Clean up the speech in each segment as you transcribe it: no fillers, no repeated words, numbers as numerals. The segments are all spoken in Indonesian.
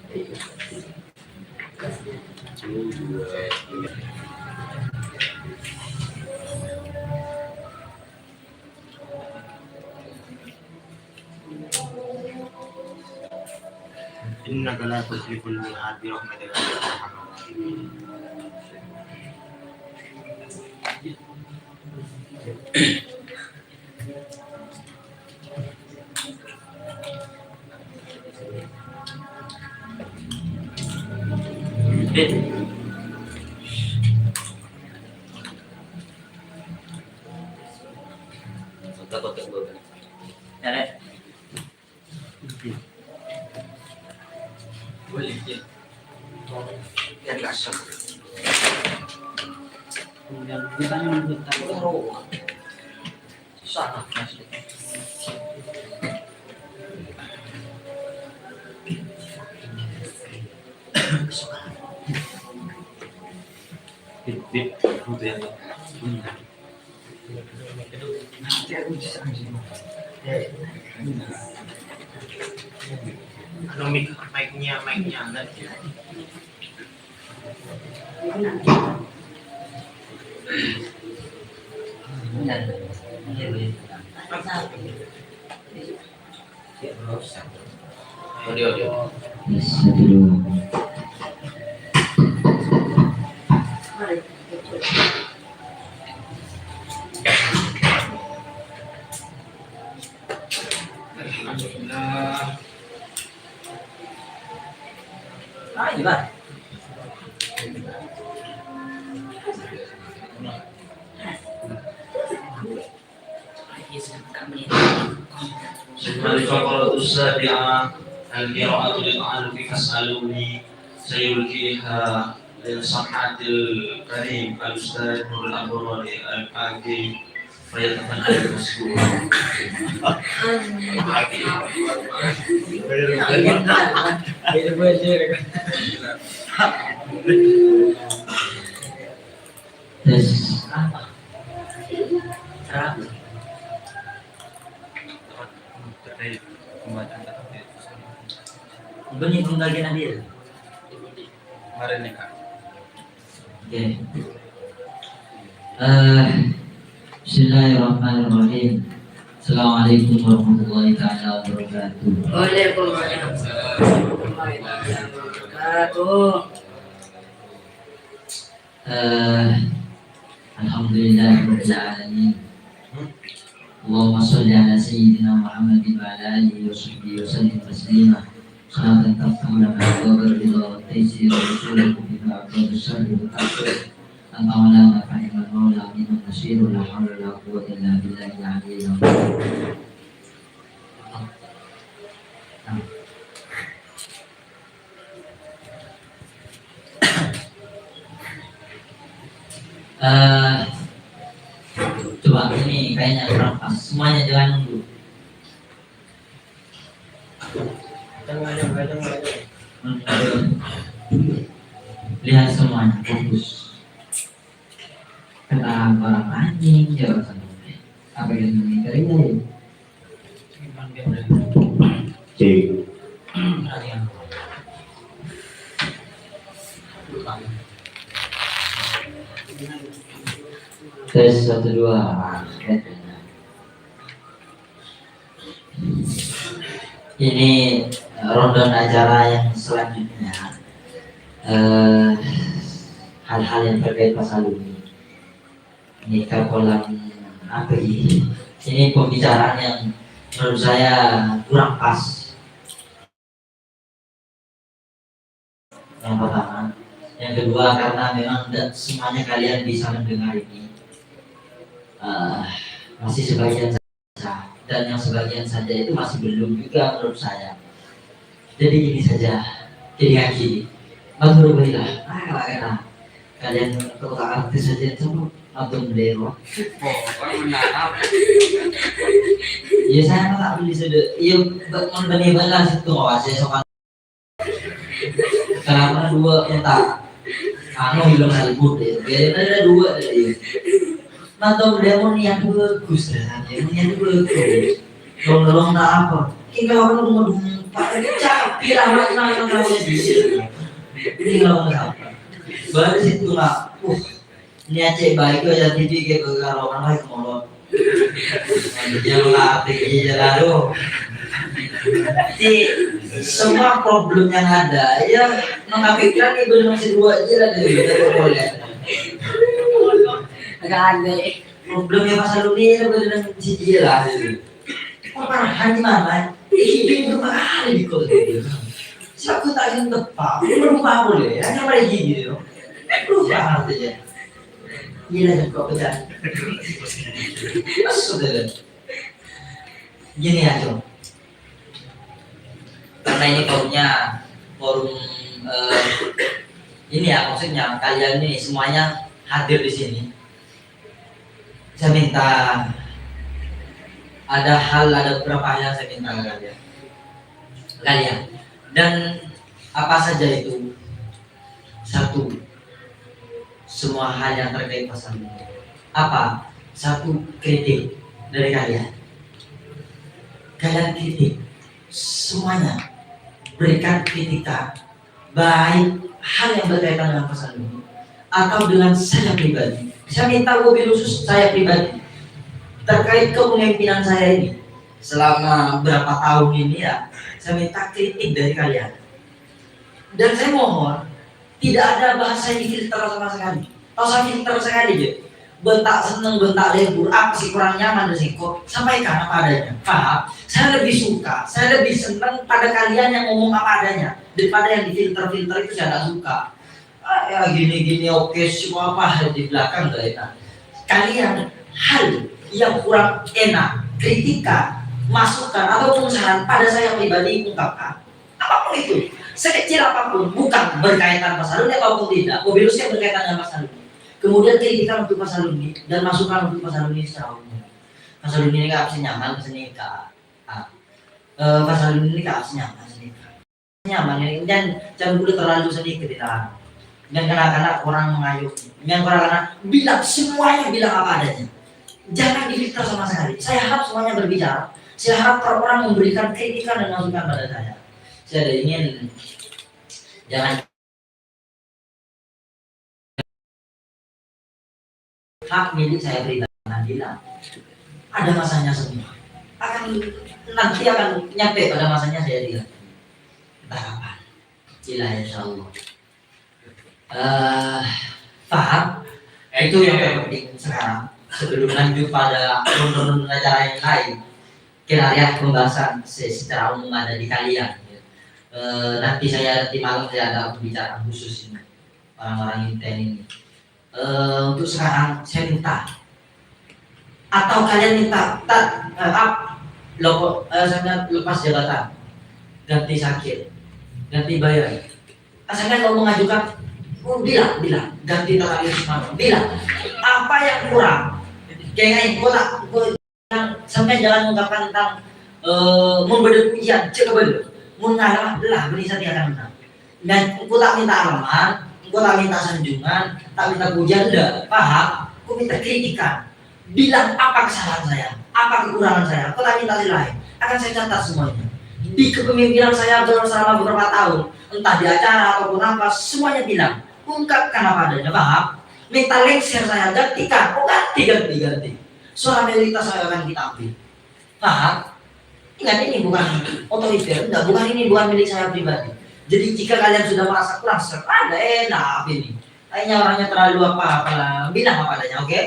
إنك لا تخلف الميعاد برحمتك يا أرحم الراحمين. Mic-nya ada. Audio. Alhamdulillah. Gimana? الفقرة السابعة القراءة للتعلق فاسألوني سيلقيها لصحة الكريم الأستاذ نور الأبراري الفاقي فيتفضل مشكورا. Bunyi pembagian adil. Kemarin nih Kak. Oke. Bismillahirrahmanirrahim. Assalamualaikum warahmatullahi taala wabarakatuh. Waalaikumsalam warahmatullahi wabarakatuh. Alhamdulillahirabbil alamin. Allahumma shalli ala sayyidina Muhammadin wa ala alihi wa sahbihi wa sallim taslima. Salatan tafsirna ma'abar ila wa taysir wa rasuluhu bima abadu syarri wa ta'afir Antamana fa'iman mawla minun nasiru la hawla la quwwata illa billahi al-aliyyil azim. Coba ini kayaknya kurang pas. Semuanya jangan dulu. Lihat semuanya, fokus. Kata orang anjing, jawab sampai. Apa yang dikering tadi? Cik. Tes 1 2. Ini rundown acara yang selanjutnya. Hal-hal yang terkait pasal ini. Nikah kolam apa ini? Ini pembicaraan yang menurut saya kurang pas. Yang pertama, yang kedua karena memang semuanya kalian bisa mendengar ini. Masih sebagian saja, dan yang sebagian saja itu masih belum juga menurut saya. Jadi gini saja, jadi kaki. Alhamdulillah, enak. Kalian kalau artis saja itu atau beliau. Ya saya tak beli sudah. Iya, benih balas itu saya soal. Karena dua yang tak, bilang salibut deh. Biar ada dua deh. Atau beliau niat bagus dah, niat bagus. Tolong tak apa. Kita orang capek lah namanya dia. Ini nggak apa. Baru situ lah. Ini Aceh baik aja TV ke kalau orang lain mau. Dia melatih dia lalu. Jadi semua problem yang ada ya nggak pikiran ibu masih dua aja lah dari boleh. Agak aneh. Problemnya masa lalu ini benar si dia lah. Parah gimana? Ini berapa kali di kota itu? Siapa tak ingin tepat? Berapa boleh? Hanya pada gigi itu. Berapa artinya? Gila kan kok pecah. Sudah. Gini aja. Karena ini forum ini ya maksudnya kalian ini semuanya hadir di sini. Saya minta ada beberapa hal yang saya minta kalian dan apa saja itu. Satu, semua hal yang terkait pasal ini. Apa? Satu, kritik dari kalian kritik semuanya, berikan kritikan baik hal yang berkaitan dengan pasal ini atau dengan saya pribadi. Saya minta mobil khusus saya pribadi terkait kepemimpinan saya ini selama berapa tahun ini ya, saya minta kritik dari kalian. Dan saya mohon tidak ada bahasa yang difilter sama sekali. Kalau saya filter sekali aja, bentak seneng, bentak lebur, apa sih kurang nyaman dari kok, sampaikan apa adanya. Paham? Saya lebih suka, saya lebih senang pada kalian yang ngomong apa adanya daripada yang difilter-filter itu saya tidak suka. Ya gini-gini oke semua apa di belakang gak enak. Kalian hal yang kurang enak, kritikan, masukan ataupun saran pada saya pribadi ungkapkan. Apapun itu, sekecil apapun, bukan berkaitan pasal ini apapun tidak, mobilusnya berkaitan dengan pasal ini. Kemudian kritikan untuk pasal ini dan masukan untuk pasal ini secara umum. Pasal ini nggak bisa nyaman, kesini pasal ini nggak bisa nyaman, kesini nyaman dan jangan boleh terlalu sedikit di dalam. Dan kadang-kadang orang mengayomi, yang kadang-kadang bilang semuanya bilang apa adanya. Jangan difilter sama sekali. Saya harap semuanya berbicara. Saya harap orang memberikan kritikan dan masukan pada saya. Saya ingin jangan hak milik saya pribadi bilang ada masanya semua. Nanti akan nyampe pada masanya saya bilang. Entah kapan. Insyaallah. Paham? Itu yang terpenting sekarang. Sebelum lanjut pada ronde acara yang lain, kita lihat pembahasan secara umum ada di kalian. Nanti malam saya ada pembicaraan khusus ini orang-orang inten ini. Untuk sekarang saya minta atau kalian minta saya lepas jabatan, ganti sakit, ganti bayar. Asalkan kalau mengajukan bilang ganti tata risma, bilang apa yang kurang kayak sampai jangan mengungkapkan tentang membeda ujian cek bener mengalah belah beri saya akan menang dan aku tak minta alamat, aku tak minta sanjungan, tak minta pujian, enggak paham, aku minta kritikan, bilang apa kesalahan saya, apa kekurangan saya, aku tak minta lain akan saya catat semuanya di kepemimpinan saya selama beberapa tahun, entah di acara ataupun apa, semuanya bilang ungkapkan apa adanya, paham? Minta lengser saya gantikan, ganti. Suara mayoritas saya akan kita ambil, paham? Ingat ini bukan otoriter, bukan milik saya pribadi. Jadi jika kalian sudah merasa kurang ada enak ini, kayaknya orangnya terlalu apa bilang apa adanya, oke?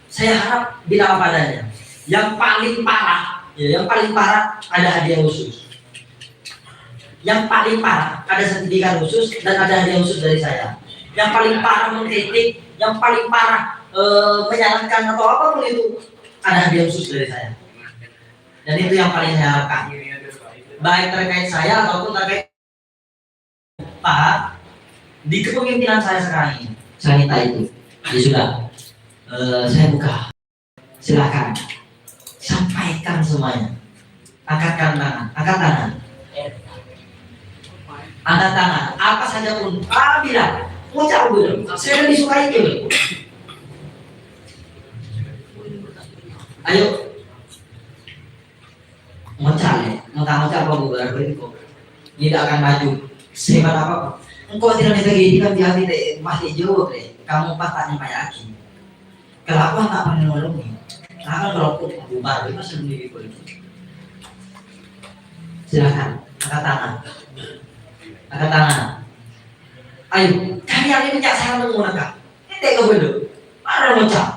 Saya harap bilang apa adanya. Yang paling parah ada hadiah khusus. Yang paling parah ada sertifikat khusus dan ada hadiah khusus dari saya. Yang paling parah mengkritik, yang paling parah menyarankan atau apapun itu ada hadiah khusus dari saya. Dan itu yang paling saya harapkan. Baik terkait saya ataupun terkait Pak di kepemimpinan saya sekarang ini. Saya minta itu. Ya sudah. Saya buka. Silakan. Sampaikan semuanya. Angkat tangan. Angkat tangan, apa saja pun, bilang, ucap dulu, saya lebih suka itu. Ayo, Kamu tak mau berarti tidak akan maju sehebat apapun. Engkau tidak ditegakkan di hati masih jauh deh. Kamu patah nyampe yakin. Kelakuan tak pernah nolongi. Nah kalau aku bubar, itu masih lebih politik. Silakan, angkat tangan. Angkat tangan. Ayo, kalian ini bijaksana menggunakan. Ini tega betul. Mana bocah?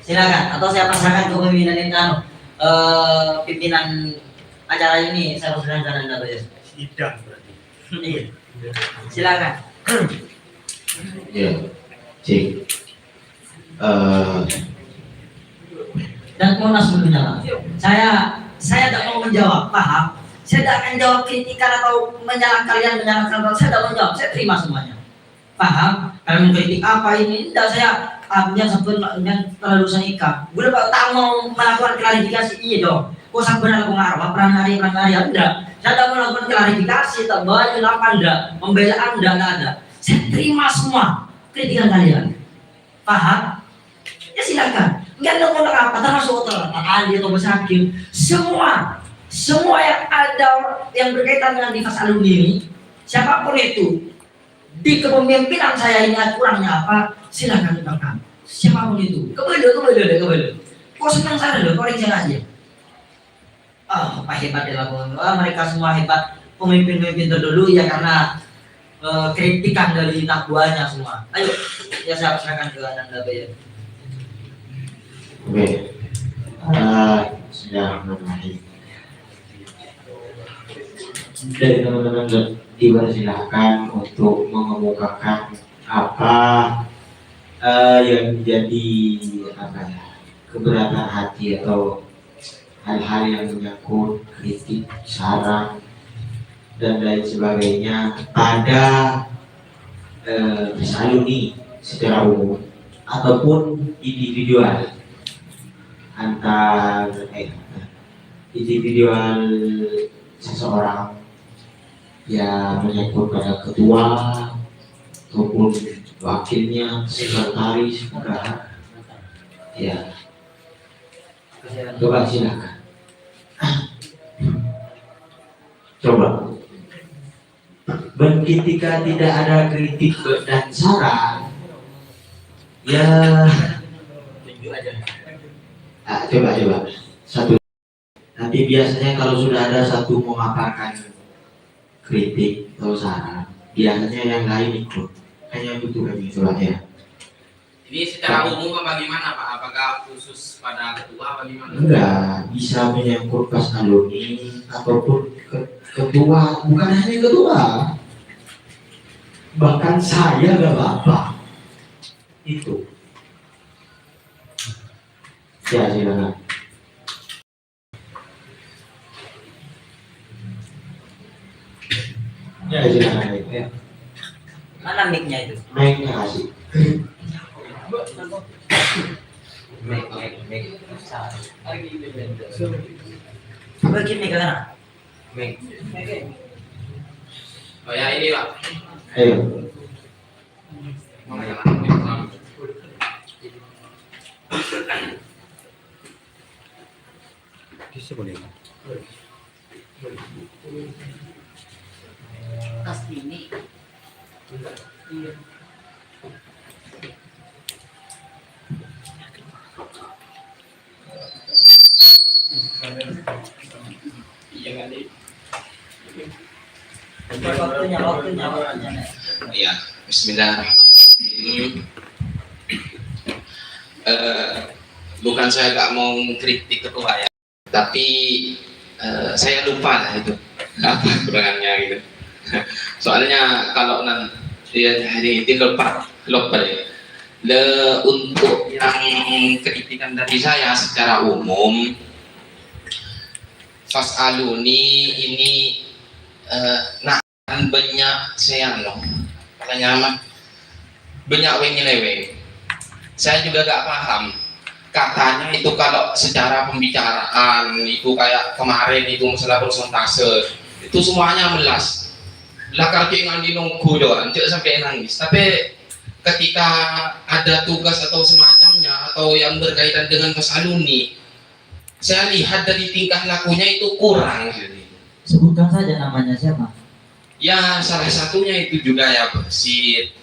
Silakan. Atau saya pasangkan kepemimpinan ini pimpinan acara ini saya persilakan Anda ya. Sidang berarti. Iya. Silakan. Ya, cik. Dan Monas sebelumnya Pak. Saya tidak mau menjawab, paham? Saya tidak akan jawab kritikan atau menyalahkan kalian, menyalahkan kalian. Saya tidak mau jawab, saya terima semuanya. Paham? Kalian mengkritik apa ini? Tidak, saya artinya sampai terlalu senikah. Gue tak mau melakukan klarifikasi, iya dong. Kok sampai aku ngarah, perang hari, enggak. Saya tidak mau melakukan klarifikasi, tak baju apa enggak, membela anda, enggak ada. Saya terima semua kritikan kalian. Paham? Ya silakan. Enggak ada ngomong apa, termasuk Ali atau Musakir. Semua yang ada yang berkaitan dengan Dimas Alumni ini, siapapun itu, di kepemimpinan saya ini kurangnya apa, silakan ditangkap. Siapapun itu, kebelu. Kok senang saya loh, kok saya aja. Apa hebat ya mereka semua hebat, pemimpin-pemimpin terdahulu ya karena kritikan dari anak buahnya semua. Ayo, ya saya serahkan ke Anda ya. Oke. Bismillahirrahmanirrahim. Dari teman-teman dipersilahkan untuk mengemukakan apa yang menjadi keberatan hati atau hal-hal yang menyangkut kritik, saran dan lain sebagainya pada alumni secara umum ataupun individual antar individual seseorang yang menyangkut pada ketua ataupun wakilnya, sekretaris, bendahara. Ya, coba silakan. Coba. Dan ketika tidak ada kritik dan saran, ya Tunjuk aja. coba satu. Nanti biasanya kalau sudah ada satu memaparkan kritik atau saran, biasanya yang lain ikut. Hanya butuh kami coba ya. Ini secara umum apa bagaimana Pak? Apakah khusus pada ketua apa gimana? Enggak, bisa menyangkut pas alumni ataupun ketua, bukan hanya ketua, bahkan saya gak apa-apa itu. Ya silakan. Ya silakan. Ya. Mana mic-nya itu? Mic-nya kasih. Mic. Bagi mic ke sana. Mic. Oh ya ini Pak. Ayo. Bisa boleh. Tas ini. Iya. Waktunya. Iya, bismillahirrahmanirrahim. Bukan saya gak mau kritik ketua ya, tapi saya lupa lah itu apa kekurangannya gitu. Soalnya kalau nanti hari ini lupa ya. Untuk yang kritikan dari saya secara umum, Fas alumni ini banyak saya loh, katanya banyak lewe. Saya juga gak paham. Katanya itu kalau secara pembicaraan itu kayak kemarin itu masalah persentase itu semuanya melas. Belakar dengan dinunggu doang, cek sampai nangis. Tapi ketika ada tugas atau semacamnya atau yang berkaitan dengan Fas alumni saya lihat dari tingkah lakunya itu kurang gitu. Sebutkan saja namanya siapa. Ya salah satunya itu juga ya Basit.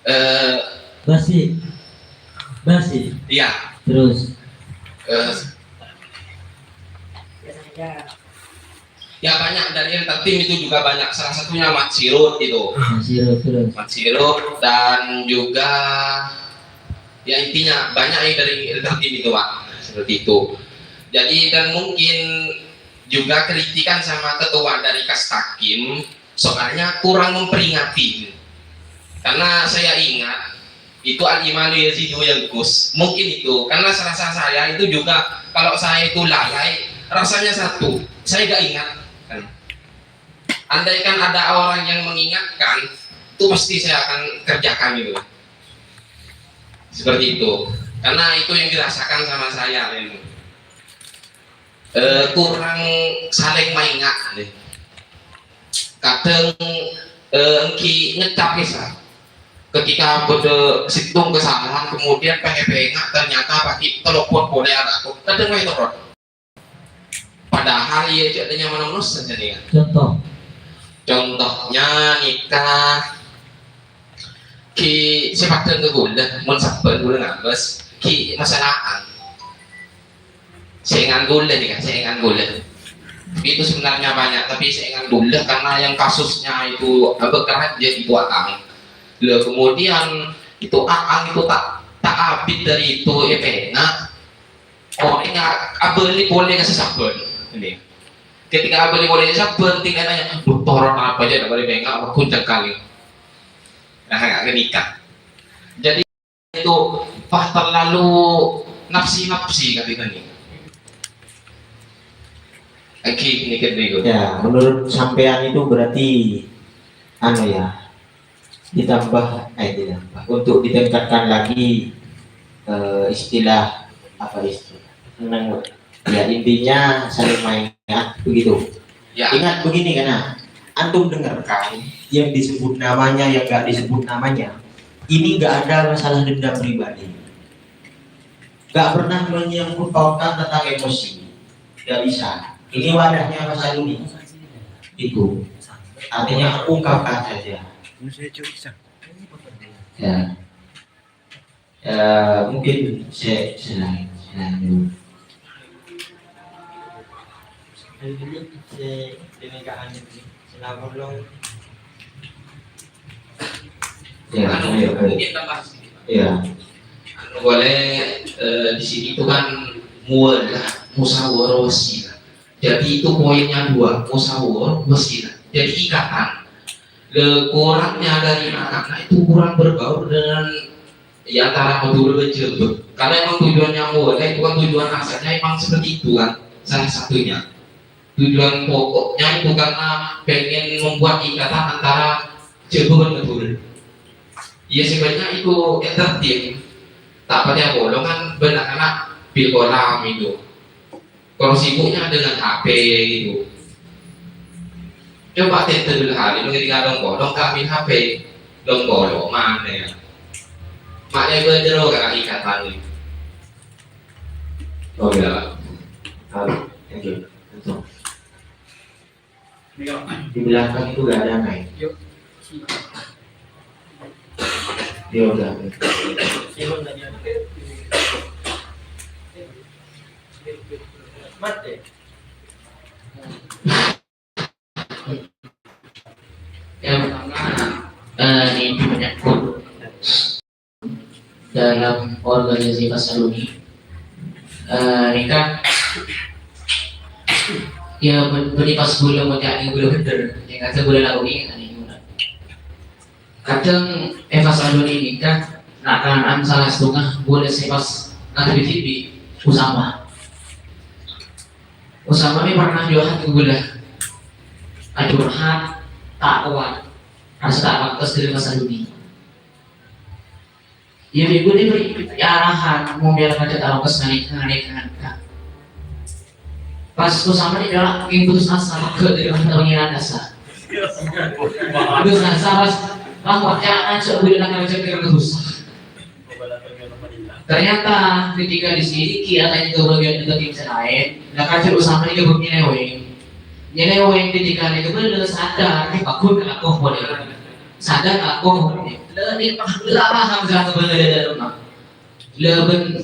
Eh, Basit. ya Terus. Ya banyak dari entertain itu juga banyak. Salah satunya Mat Sirut itu. Terus. Mat Sirut dan juga ya intinya banyak yang dari entertain itu Pak. Seperti itu. Jadi dan mungkin juga kritikan sama ketua dari Kastakim soalnya kurang memperingati. Karena saya ingat itu Al-Imanu Yazidu Yangkus. Mungkin itu karena rasa saya itu juga kalau saya itu lalai rasanya satu. Saya gak ingat. Andaikan ada orang yang mengingatkan, itu pasti saya akan kerjakan itu. Seperti itu. Karena itu yang dirasakan sama saya. Kurang saling mengingat. Kadang engki ngecap kisah. Ketika pada situng kesalahan, kemudian pengen ternyata pakai telepon boleh ada aku. Kadang itu rot. Padahal ya jadinya mana saja nih. Contohnya nikah ki sepadan ke gula mun saben gula ngabes ki masalahan saingan gula nih kan saingan gula itu sebenarnya banyak tapi saingan gula karena yang kasusnya itu bekerat jadi itu akang kemudian itu akang itu tak habis dari itu pena orangnya abeli boleh kasih saben ini ketika beli boleh saben tinggal nanya motoran apa aja boleh bengak apa kuncang kali nah nggak nikah jadi itu terlalu nafsi katanya nih ini kedua Ya, menurut sampean itu berarti ditambah untuk ditingkatkan lagi istilah ya intinya saling mainnya begitu. ya. Ingat begini karena antum dengarkan yang disebut namanya yang nggak disebut namanya ini nggak ada masalah dendam pribadi, nggak pernah menyangkut pautan tentang emosi, nggak bisa. Ini wadahnya Mas Aluni itu artinya ungkapkan saja ya mungkin selain dulu mungkin tambah sedikit. Ya. Boleh di sini itu kan musyawarah wasilah. Jadi itu poinnya dua, musyawarah wasilah. Jadi ikatan. Kurangnya dari anak-anak itu kurang bergaul dengan antara modul berjebak. Karena emang tujuannya mulia itu kan tujuan asalnya emang seperti itu kan salah satunya. Tujuan pokoknya itu karena pengen membuat ikatan antara jebak dan betul. Ya sebenarnya itu entertain tak pada bolongan banyak anak bil kolam itu kalau sibuknya dengan HP gitu coba tenter dulu hari lu ketika dong bolong kami HP dong bolong mana ya maknya gue jero gak ikatan nih Oh ya. Thank you. Di belakang itu gak ada main. Dia udah. Yang pertama ini menyangkut dalam organisasi Pasaluni ini kan ya beri pas gula menjadi gula bener yang kata gula lagu ini kan ini kadang Pasaluni ini kan akan salah setengah boleh sepas nanti di TV Usama ini pernah jualan ke gula curhat tak kuat rasa tak pantas dari Pasaluni. Ya minggu ini beri arahan mau biar ngajak tahu kesana pas Usama ini adalah yang putus asa ke dari pengiran dasar putus asa pas bahwa jangan sebulan akan ngajak ke rusak Ternyata ketika di sini kia tanya ke bagian itu tim lain, nah kacau bersama ini ke nyeleweng ketika itu bener sadar, aku kelakuan boleh, sadar kelakuan boleh, lebih paham jalan bener rumah.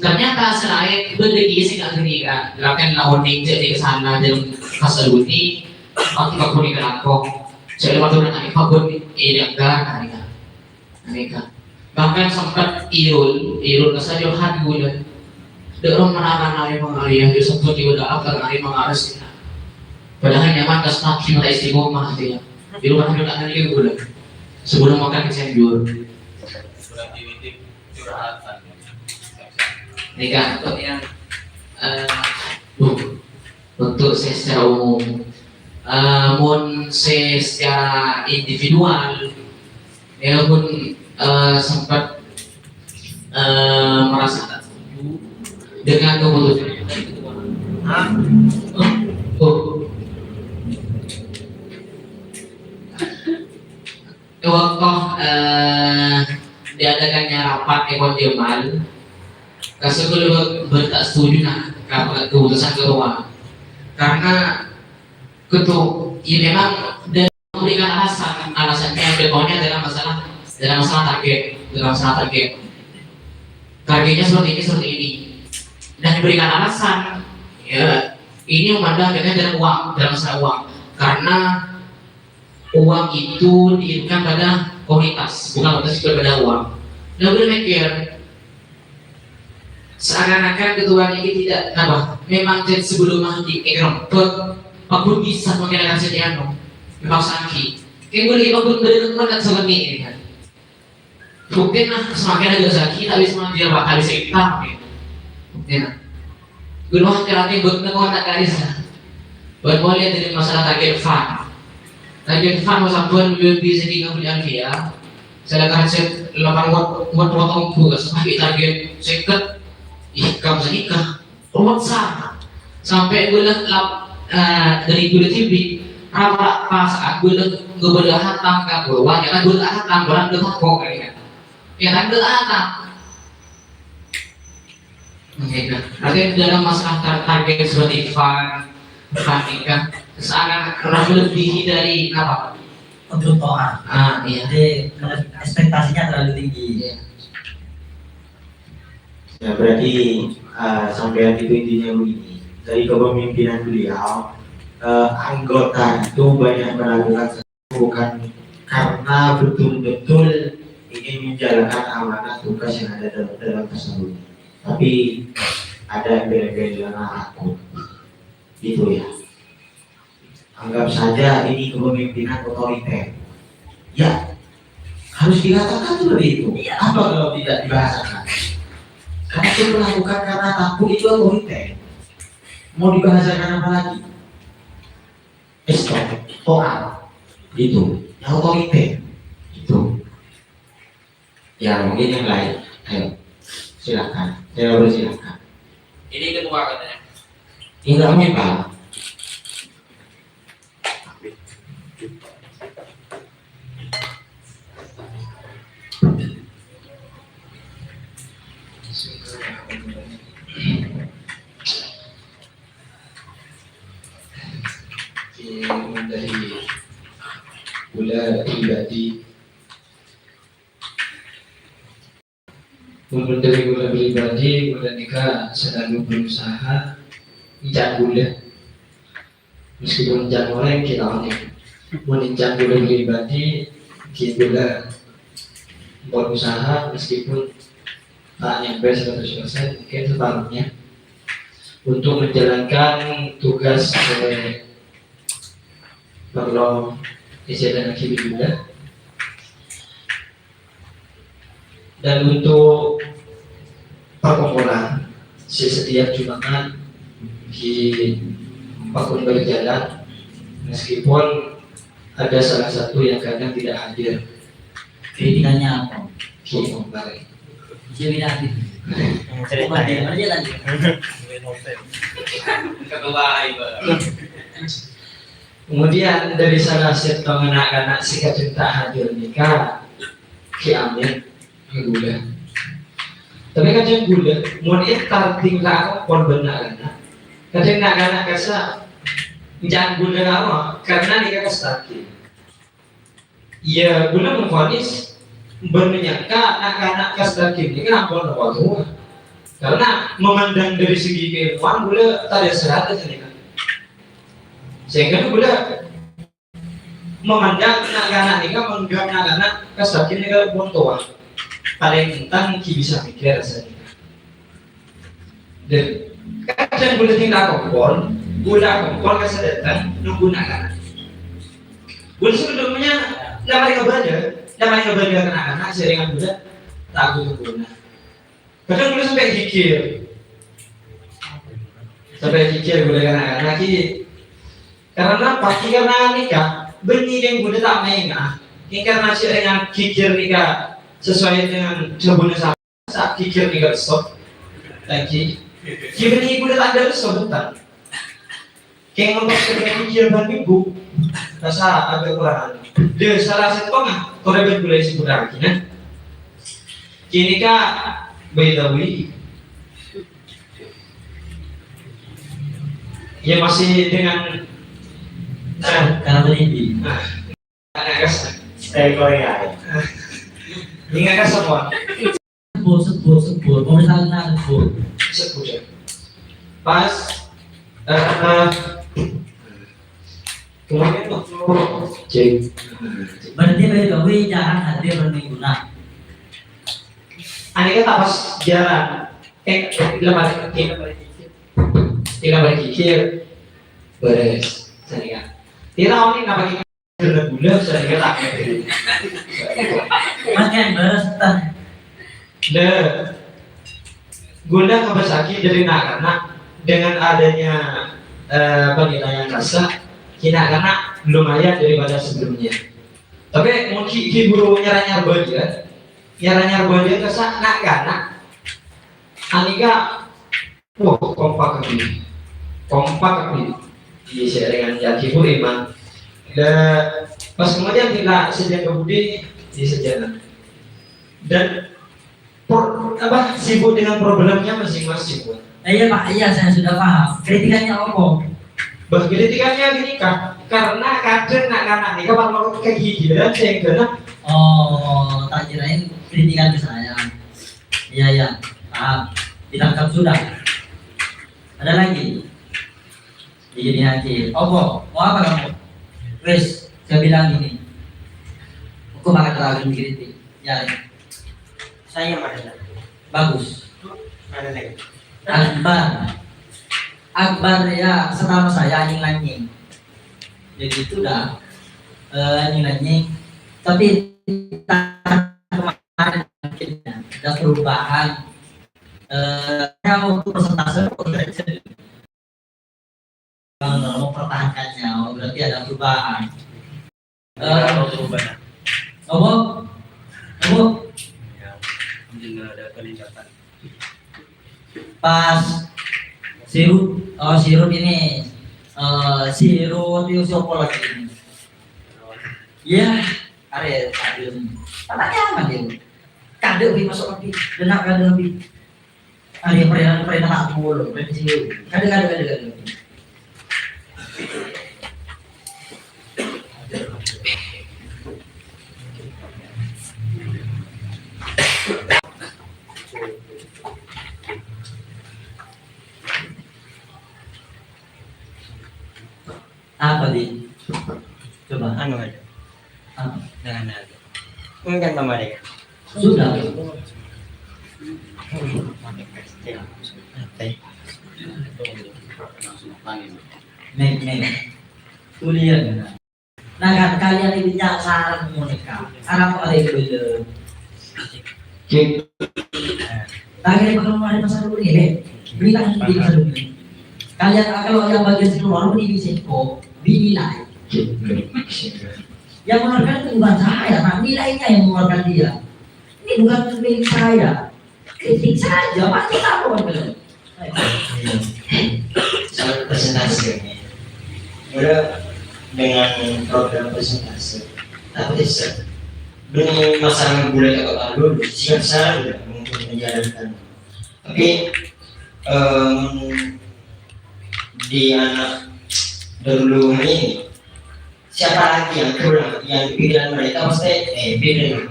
Ternyata selain berdiri sih nggak gini kan, lakukan lawan ninja di sana dan kasaluti, waktu aku di kelakok, saya waktu nanti aku ini enggak, mereka bahkan sempat irul saja hati gue, dorong menahan hari mengalir, dia sempat juga akan hari mengaris, padahal nyaman kas kaki mulai istiqomah dia, di rumah juga tak ada gue, sebelum makan kesenjur. Nikah untuk yang untuk saya secara umum, mun saya secara individual, ya pun sempat merasa tak setuju dengan keputusan. Waktu diadakannya rapat Ekon Jamal. Sebelum tak setuju nah keputusan ketua karena ya memang dan memberikan alasannya yang berpaunya dalam masalah targetnya seperti ini dan diberikan alasan ya ini memandang dengan dalam masalah uang karena uang itu diinginkan pada komunitas bukan pada uang. Nah berpikir seakan-akan ketuanya ini tidak memang sebelum di Eropa pun bisa mengenalkan sediano memang sakit kayak boleh pun berdekat dan selami ini kan mungkin semakin ada sakit tapi semakin dia bakal bisa hitam mungkin gue mau terapi buat tak kalisa buat boleh dari masalah target fund sampai lebih sedikit kemudian dia saya kasih 8 watt potong sebagai target seket nikah rumah sana sampai gue dari gue TV apa pas gue belah hatang kan gue banyak kan gue hatang orang gue kok kayak ya kan gue hatang nanti dalam masalah target seperti fund nikah seakan melebihi dari apa Kebutuhan. Iya. Jadi ekspektasinya terlalu tinggi. Iya. Ya berarti sampai itu intinya begini. Dari kepemimpinan beliau, anggota itu banyak melakukan bukan karena betul-betul ingin menjalankan amanah tugas yang ada dalam tersebut, tapi ada embel-embel akut, gitu ya. Anggap saja ini kepemimpinan otoriter. Ya, harus dikatakan seperti itu. Apa kalau tidak dibahasakan? Karena itu melakukan karena takut itu otoriter. Mau dibahasakan apa lagi? Stop, total, itu, yang otoriter, itu. Ya mungkin yang lain. Ayo, silakan. Saya bersilakan. Ini ketua katanya. Tidak mungkin Pak. Dari pula pribadi menurut dari gula pribadi gula nikah selalu berusaha menjak gula meskipun menjak orang kita aneh menjak gula pribadi kita berusaha meskipun tak nyampe 100% mungkin separuhnya untuk menjalankan tugas sebagai perlu kesehatan akhirat juga dan untuk perkumpulan setiap Jumat di Pakun berjalan meskipun ada salah satu yang kadang tidak hadir. Kritikannya apa? Kembali. Jadi ceritanya aja lagi. Ketua ibu. Kemudian dari salah satu anak-anak sikap cinta hadir nikah Ki Amin gula. Tapi kadang gula, mau entar tinggal kon benar kan? Kadang nak kasa jangan gula apa? Karena dia kastaki. Ya gula mengfonis benernya anak-anak kastaki ini kan ampun waktu. Karena memandang dari segi keilmuan gula tak ada serat aja nih kan. Sehingga gula memandang anak-anak ini kan menganggap anak-anak kastaki ini kan pun tua. Paling tentang bisa mikir rasanya. Dan kadang boleh tinggal kompor kasih datang nunggu anak-anak. Boleh sebelumnya namanya kebaca anak-anak seringan budak tak guna. Kadang boleh sampai kikir boleh anak-anak lagi. Karena pasti karena nikah benih yang budak tak main ini karena seringan kikir nikah sesuai dengan sebuah saat kikir nikah stop lagi. Kira ni boleh tak ada sebutan. Kayak ngomong sebagai kikir ban minggu, rasa agak kurang. Dia salah satu orang, korban boleh sebut lagi, nah. Kini kak, Baidawi, ya masih dengan Karena berhenti. anak kasar. Stay Korea. Ingat kasar semua. Sebut. Mau misalnya sebut. Sebut ya. Pas kemudian cek. Berarti Baidawi jarang hadir bermingguan. Aneh kata pas jalan, tidak balik kikir, beres, saya tidak tahu nih kenapa kita gula, saya tak. Mas kan beres tan. Gula kebesaki dari anak-anak dengan adanya penilaian rasa, kina anak lumayan daripada sebelumnya. Tapi mungkin hiburu nyaranya bagian kesak nak anak. Anika, kompak lagi. Di sharingan yang hibur iman. Dan pas kemudian tidak sejak kebudi di sejalan. Dan sibuk dengan problemnya masing-masing. Iya Pak, iya saya sudah paham. Kritikannya apa? Kritikannya gini kak, karena kadang anak-anak ini kalau mau kegigilan sehingga Oh, tak kirain kritikan ke saya. Iya, paham. Ditangkap sudah. Ada lagi? Jadi hakim. Mau apa kamu? Wes, saya bilang gini. Aku bakal terlalu kritik. Ya, Saya mana? bagus. Mana lagi? Akbar ya selama saya anjing-anjing. Ya gitu dah. Anjing-anjing. Tapi kemarin ada perubahan. Mau persentase mau pertahankannya, berarti ada perubahan. Apa? Ada peningkatan. Pas sirup ini sirup itu siapa lagi ini? Ya, ada anaknya aman dia. Kade lebih masuk lagi, denak kade lebih. Ada perintah aku loh, kade. Apa di? Coba. Anu aja. Dengan aja. Enggak kemarin. Sudah. Nek. Kuliah. Nah kan kalian ini sarang monika. Sarang apa itu dulu? Nah kalian bakal ada masalah dulu ini. Berikan di masalah dulu. Kalian kalau yang bagian keluar ini bisa kok dinilai. Yang mengeluarkan itu bukan saya, nah nilainya yang mengeluarkan dia. Ini bukan milik saya. Kritik saja, pasti tahu kan. Soal presentasi ini, udah dengan program presentasi, tapi dengan masalah budaya kota dulu, siap saya udah mungkin menjalankan Tapi di anak dulu ini siapa lagi yang kurang yang pikiran mereka pasti beda.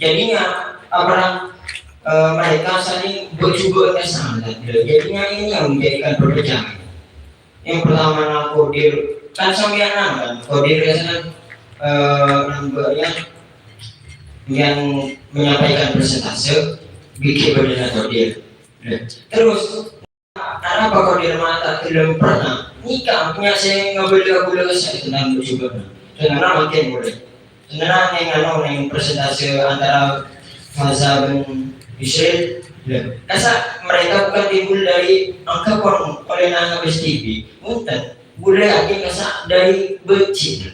Jadinya orang mereka saling bercoba ke sana. Jadinya ini yang menjadikan perbedaan. Yang pertama kodir kan sambian kan kodir biasanya yang menyampaikan presentase bikin berdana kodir. Terus kenapa kodir mata belum pernah nikah punya saya ngobrol saya tentang bercoba. Karena makin boleh. Sebenarnya yang presentase antara mazhab Israel. Kasa mereka bukan timbul dari angka pon oleh nanga TV, mungkin boleh lagi kasa dari beci.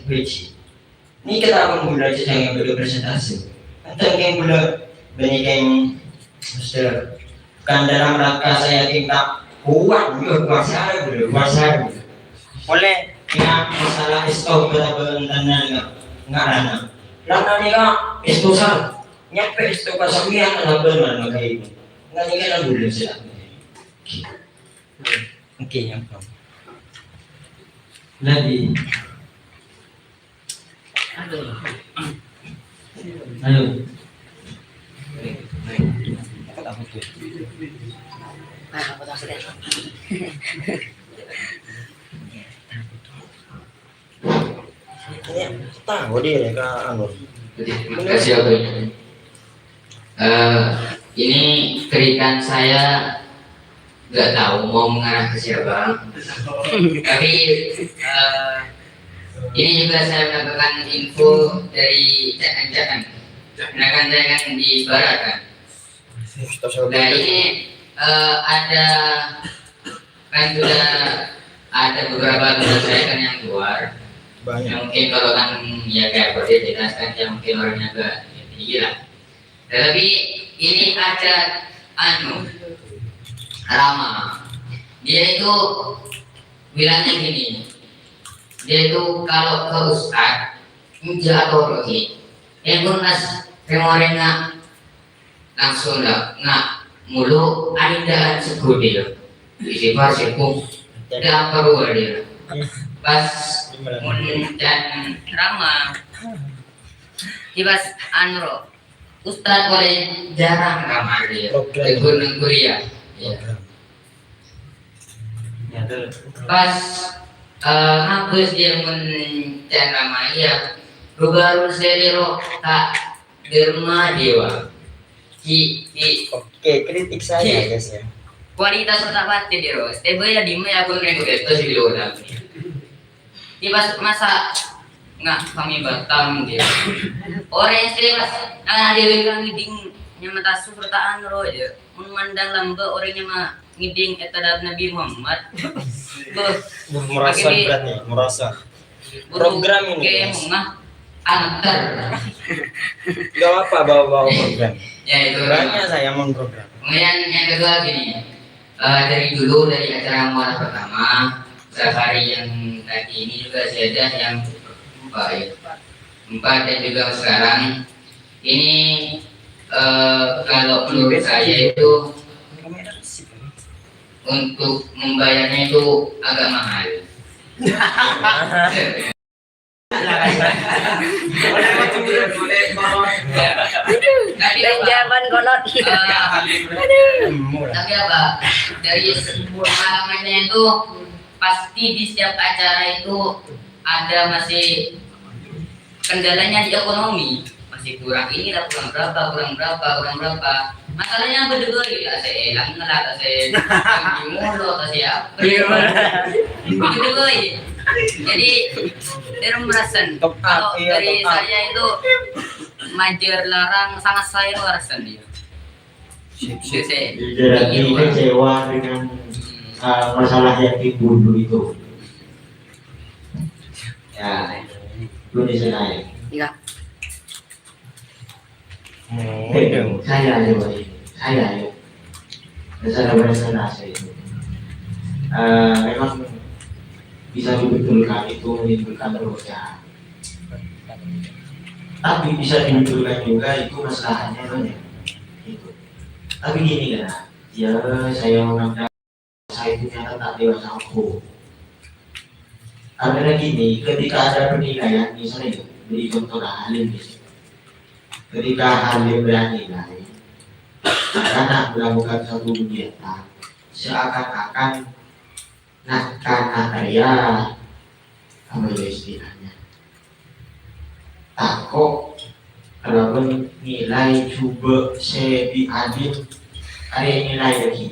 Ini kita akan mulai yang berpresentasi. Tentang yang boleh banyak yang master kan dalam rangka saya tingkat kuat kuasa oleh yang masalah stop benar-benar nggak ada. Lama ni kak istosal nyampe isto kasabihan na benar na kayo. Ngayon ka lang ulit sila. Okay, yang kamu. Lagi. Ayo. Aku tak betul. Aku tak sedih. Ini tahu dia kan anu. Terima kasih Abang. Ini kerikan saya nggak tahu mau mengarah ke siapa, tapi ini juga saya mendapatkan info dari cak-cakan. Karena kan saya kan di barat kan. Nah ini ada kan sudah ada beberapa teman saya kan yang keluar. Banyak. Mungkin kalau kan ya kayak dia jelaskan ya mungkin orangnya agak gila. Tetapi ini ada Rama. Dia itu bilangnya gini. Dia itu kalau ke Ustad menjatuh lagi. Nas remorena langsung nggak mulu ada segudil. Isi parsiku. Tidak perlu dia. Pas dan Rama Ibas Anro Ustadz boleh jarang ramah dia di Gunung Kuria ya. Pas ngapus dia dan Rama ya baru selero tak derma dewa Oke, kritik saya guys ya. kualitas otak batin dia ros tebe ya di mana aku nego itu sih dulu di pas masa nggak kami batam dia orang yang sering pas ada yang ngiding nyamata suprataan roh aja memandang lamba orangnya mah ngiding etadab Nabi Muhammad Merasa berat nih, merasa program ini kayak mengah antar gak apa bawa program ya itu banyak saya mau program. kemudian yang kedua gini dari dulu dari acara muara pertama safari yang tadi ini juga saya ada yang empat dan juga sekarang ini kalau menurut saya itu untuk membayarnya itu agak mahal. Benjamin Golot. Tapi apa dari pengalamannya itu pasti di setiap acara itu ada masih kendalanya di ekonomi, masih kurang ini lah kurang berapa masalahnya berdua ya saya lang ngelak saya mulu saya berdua jadi dia merasakan kalau dari saya itu majer larang sangat saya merasakan dia Jadi kecewa dengan masalah yang timbul itu. Ya, itu di sana. Iya. Saya aja, saya presentasi itu. Memang bisa dibetulkan itu menimbulkan perubahan. Tapi bisa dibetulkan juga itu masalahnya banyak. Itu. Tapi gini kan, Ya, saya menganggap saya itu ternyata tak dewasa aku. Karena gini, ketika ada penilaian, misalnya beri contoh Halim, ketika Halim bernilai, anak melakukan satu kegiatan, seakan-akan ya apa ya istilahnya, takut kalau nilai coba saya diadil, ada yang nilai lagi,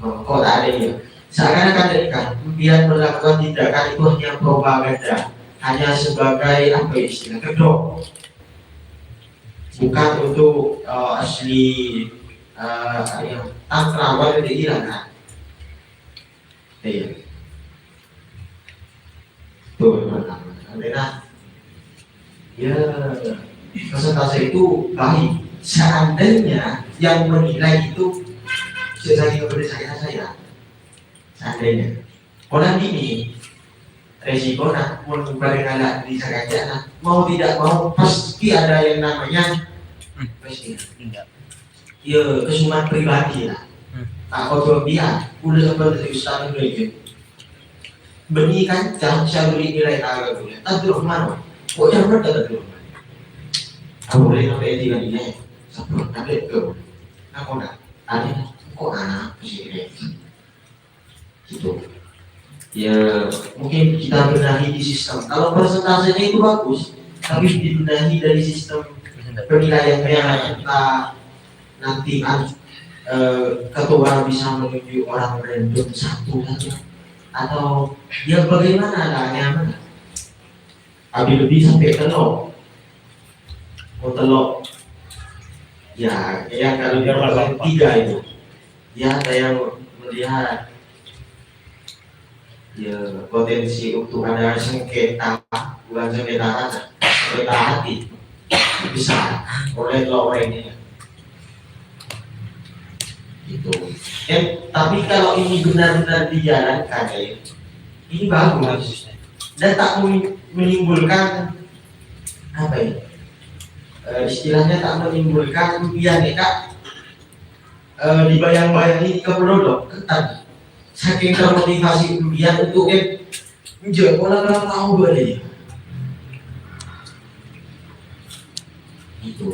kok tak ada ya. Seakan-akan ketika dia melakukan tindakan itu hanya propaganda, hanya sebagai apa ya istilah kedok, bukan untuk asli yang tangkrawal itu hilang kan? Iya. Tuh pertama, karena ya persentase itu baik. Seandainya yang menilai itu sesuai kepada saya. Seandainya orang ini resiko nak memberikan di saya mau tidak mau pasti ada yang namanya pasti ya kesumaan pribadi lah. Aku dia udah seperti Ustaz Ibrahim benih kan jangan saya beri nilai agak dulu tak dulu mana kok jangan berkata dulu aku boleh sampai tiga nilai sebelum tapi ke aku nak ada kok anak sih gitu ya mungkin kita benahi di sistem kalau persentasenya itu bagus tapi dibenahi dari sistem penilaian yang kita nanti ketua bisa menunjuk orang random satu saja atau ya bagaimana lah nyaman tapi lebih sampai telok mau telok ya kalau dia tiga itu ya ada yang melihat ya potensi untuk ada sengketa bukan sengketa hati bisa oleh telok ini gitu. Tapi kalau ini benar-benar dijalankan ya, ini bagus dan tak menimbulkan apa ya istilahnya tak menimbulkan impian ya kak dibayang-bayangi keprodok ketat saking termotivasi impian untuk menjadi orang tahu boleh itu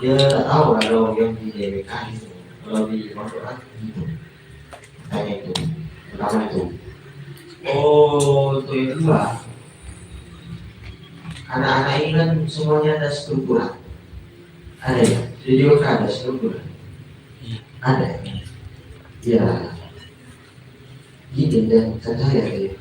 ya tak tahu kalau yang di DWK itu kalau di Al-Quran itu tanya itu pertama itu itu yang kedua anak-anak ini kan semuanya ada struktural ada ya jadi ada struktural ada ya gini dan saya ya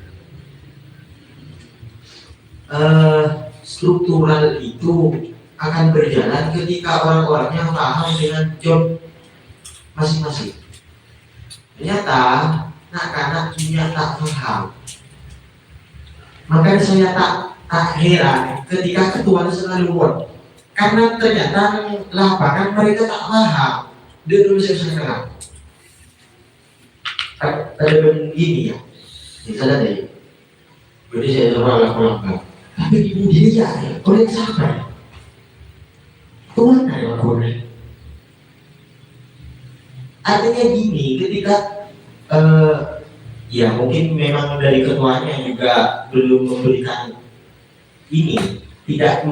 struktural itu akan berjalan ketika orang-orangnya paham dengan job masing-masing. Ternyata anak-anak dunia tak paham. Makanya saya tak heran ketika ketua selalu buat. Karena ternyata lapangan mereka tak paham. Dia terus saya ada begini ya. Misalnya tadi. Jadi saya coba lakukan. Tapi ibu dia ya, oleh siapa? Tuhan yang boleh. Artinya gini, ketika ya mungkin memang dari ketuanya juga belum memberikan ini, tidak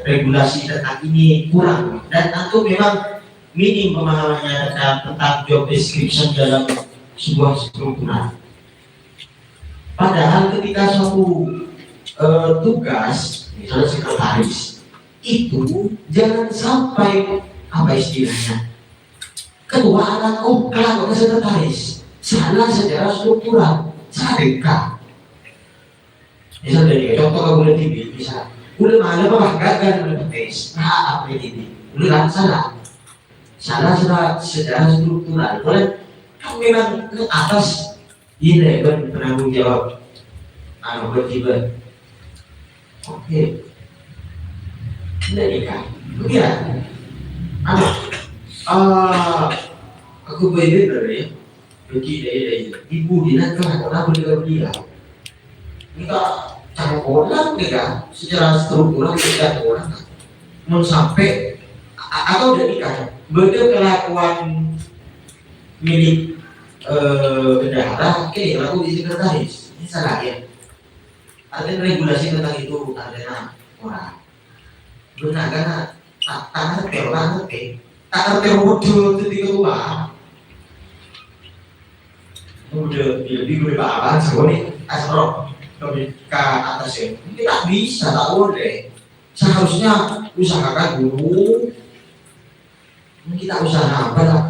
regulasi tentang ini kurang dan tentu memang minim pemahamannya tentang job description dalam sebuah struktural. Padahal ketika suatu tugas, misalnya sekretaris, itu jangan sampai apa istilahnya ketua anak kalau sekretaris salah secara struktural salah misalnya dari contoh kalau boleh TV bisa udah malam apa gagal boleh tes apa ini udah salah secara struktural boleh kan memang ke atas ini kan penanggung jawab berjibat oke ini kan ya aku berbeda ya begini ibu dia kan orang boleh dia kita cara orang kan secara struktural kita orang mau sampai atau dari kan beda kelakuan milik bendahara, oke, aku di sekretaris. Ini salah ya. Artinya regulasi tentang itu artinya orang. Benar karena tak ngerti orang ngerti. Tak ngerti bodoh ketika luar. Udah lebih apa sebenarnya asal lebih ke atas ya. Mungkin tak bisa, tak boleh. Seharusnya usahakan dulu. Kita usaha apa lah?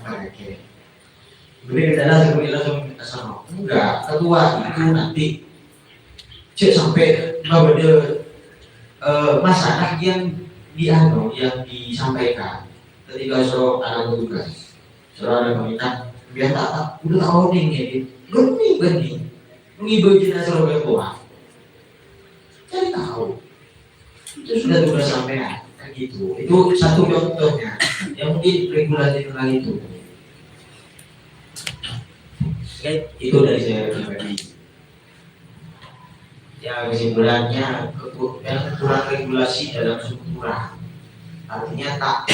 Apa ya? Beri kendala sebenarnya langsung ke sana. Enggak, ketua itu nanti cek sampai ada masalah yang yang disampaikan ketika seorang ada tugas, seorang ada peminat, biar tak udah tahu nih, gini, mengibu jenazah seorang ketua, cari tahu, itu sudah tugas sampean, kan gitu. Itu satu contohnya, yang mungkin regulasi tentang itu. Itu dari saya pribadi. Ya kesimpulannya kurang regulasi dalam struktural, artinya tak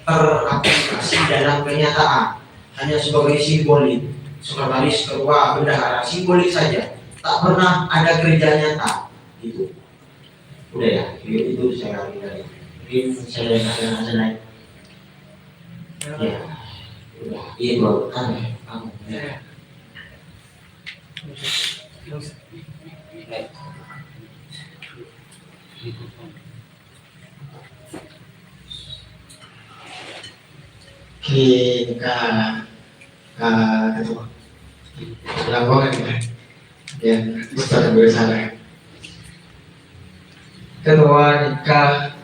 teraplikasi dalam kenyataan, hanya sebagai simbolik. Sekretaris, ketua, bendahara simbolik saja, tak pernah ada kerja nyata. Gitu. Udah ya, itu saya kali tadi. Mungkin saya akan lain. Ya, udah. Itu kamu. Ya. Ketua laporan ya Ustaz bersara ketua nikah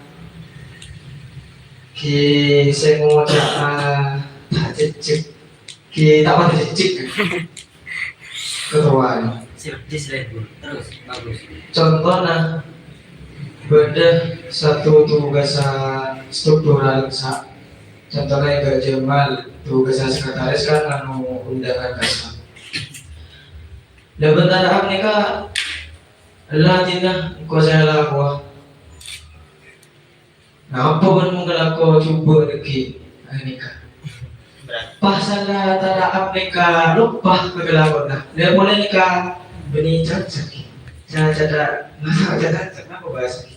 saya mau cek kita apa cek ketua terus bagus. contohnya beda satu tugas struktural contohnya gak Jamal tugas sekretaris kan anu undangan kasar dan bentar nikah lanjutnya kau saya laku nah apa kan mungkin aku coba lagi nikah pasal tada nikah lupa kegelapan nah dia boleh nikah benih cacat masa cacat apa bahasa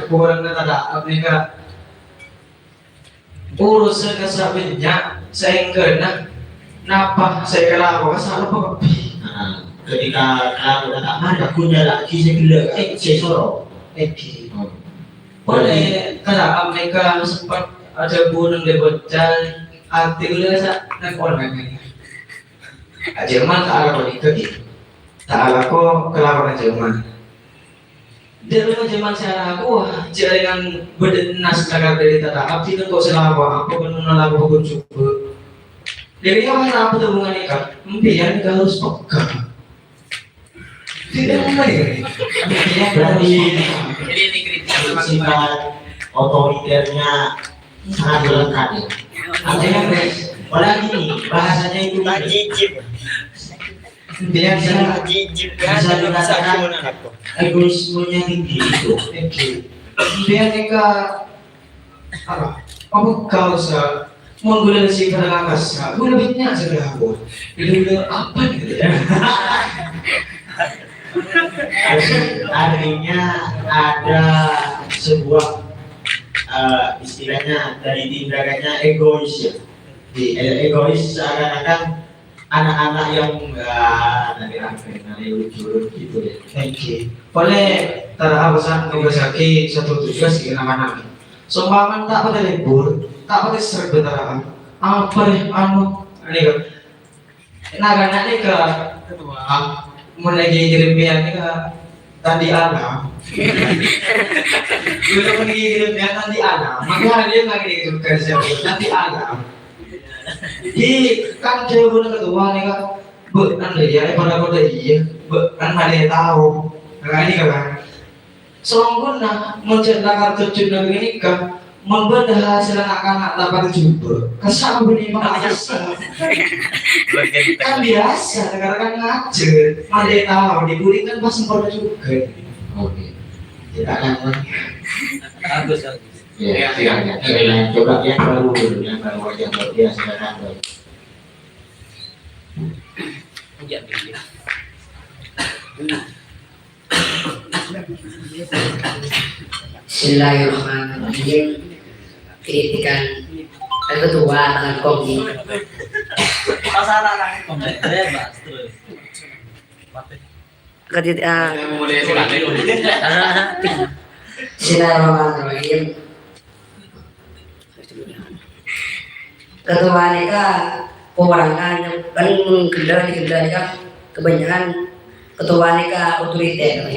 kurang tada nikah urusan kesabinya saya kena napa saya kelapa salah apa Ketika kalau tak ada punya lagi saya bilang saya soro boleh kalau mereka sempat ada gunung di bocah hati udah nak orang ini Jerman tak ada begitu gitu tak ada kok kelaparan Jerman dia memang Jerman saya aku jaringan berdenas agar dari tata api kan kok selama apa pun laku pun coba jadi yang apa hubungan ikat impian harus pegang tidak mulai berarti Jadi ini kritik sifat otoriternya sangat melekat ya. Artinya malah gini bahasanya itu dia bisa dikatakan egoismenya tinggi itu. dia nikah apa kau sa mau gula si pada kas gula bitnya sudah aku itu apa gitu ya Artinya ada sebuah istilahnya dari tindakannya egois ya. Egois seakan-akan anak-anak yang nanti lucu gitu ya. boleh terawasan tugas kaki satu tugas di anak-anak sumbangan tak pada libur tak pada seret betara apa deh anu ini kan naga ini ke mulai kirim pian ini ke tadi alam udah pergi kirim pian tadi alam maka dia nggak kirim kerja tadi alam di kan jauh kedua nih kan bukan dia pada iya bukan ada tahu nah ini kan selongkuna menceritakan terjun negeri nikah membedah hasil anak-anak dapat coba kesal begini biasa kan biasa karena kan ngajar mana tahu dibully kan pas sempurna juga Oke. Tidak akan Bagus. Ya, silakan. Coba yang baru dulu, yang baru aja baru dia silakan. Bismillahirrahmanirrahim. Kritikan kedua dengan kopi. Bismillahirrahmanirrahim. Ketua Nika pewarangan kan kendali kan kebanyakan ketua Nika otoriter.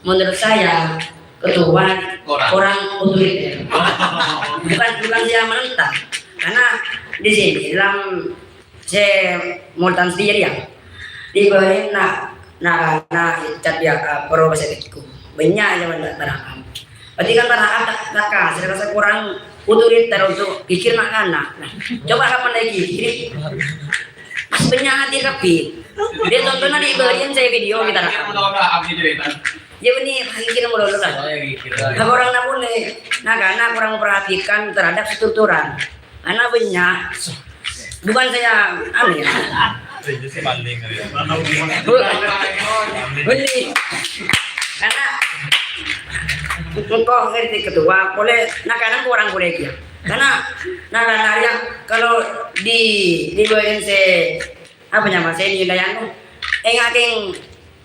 Menurut saya ketua orang otoriter. Bukan dia menentang, karena di sini dalam saya multan sendiri ya diberi nak cat dia bahasa itu banyak yang menentang. Berarti kan tak saya rasa kurang otoriter untuk pikir nak anak. Coba kapan lagi mas banyak hati rapi. Dia tontonan diberiin saya video kita. Ya ini pikir mulu lah. Nah, orang nak boleh, anak kurang memperhatikan terhadap strukturan. Anak banyak, bukan saya aneh. Beli, karena engkau ngerti ketua, boleh, kadang kurang boleh dia. Karena yang kalau di bagian saya apa nama saya di Dayangu, enggak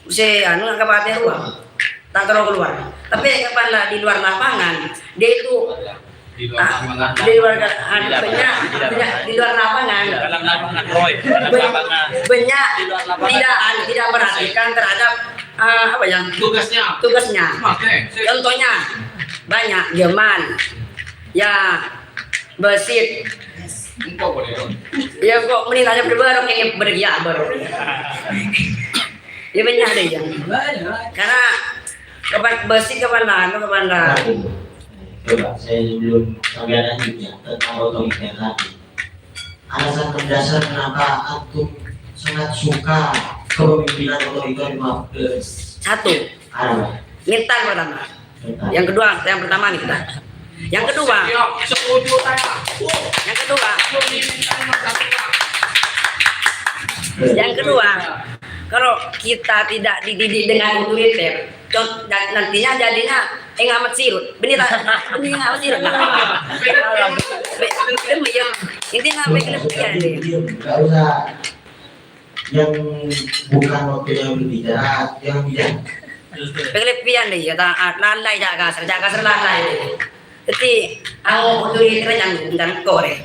saya kapatnya uang. Tak terlalu keluar. Tapi kepala di luar lapangan, dia itu di luar lapangan banyak tidak perhatikan terhadap apa yang tugasnya. Contohnya banyak Jerman, ya besit. Ya kok menilainya baru ini bergia baru. Ya banyak deh yang. Karena besi kemana? Coba saya sebelum sampai lanjutnya tentang otoriter tadi. Alasan mendasar kenapa antum sangat suka kepemimpinan otoriter 15? Satu, Apa? Mintan pertama. Yang pertama Mintan. Yang kedua, kalau kita tidak dididik dengan otoriter, nantinya jadinya amat sirut. Benih amat sirut. Intinya kelebihan ini. Enggak usah yang bukan waktunya berbicara, yang tidak. Kelebihan deh, ya lalai jaga kasar lalai. Jadi, aku otoriter yang dan korek.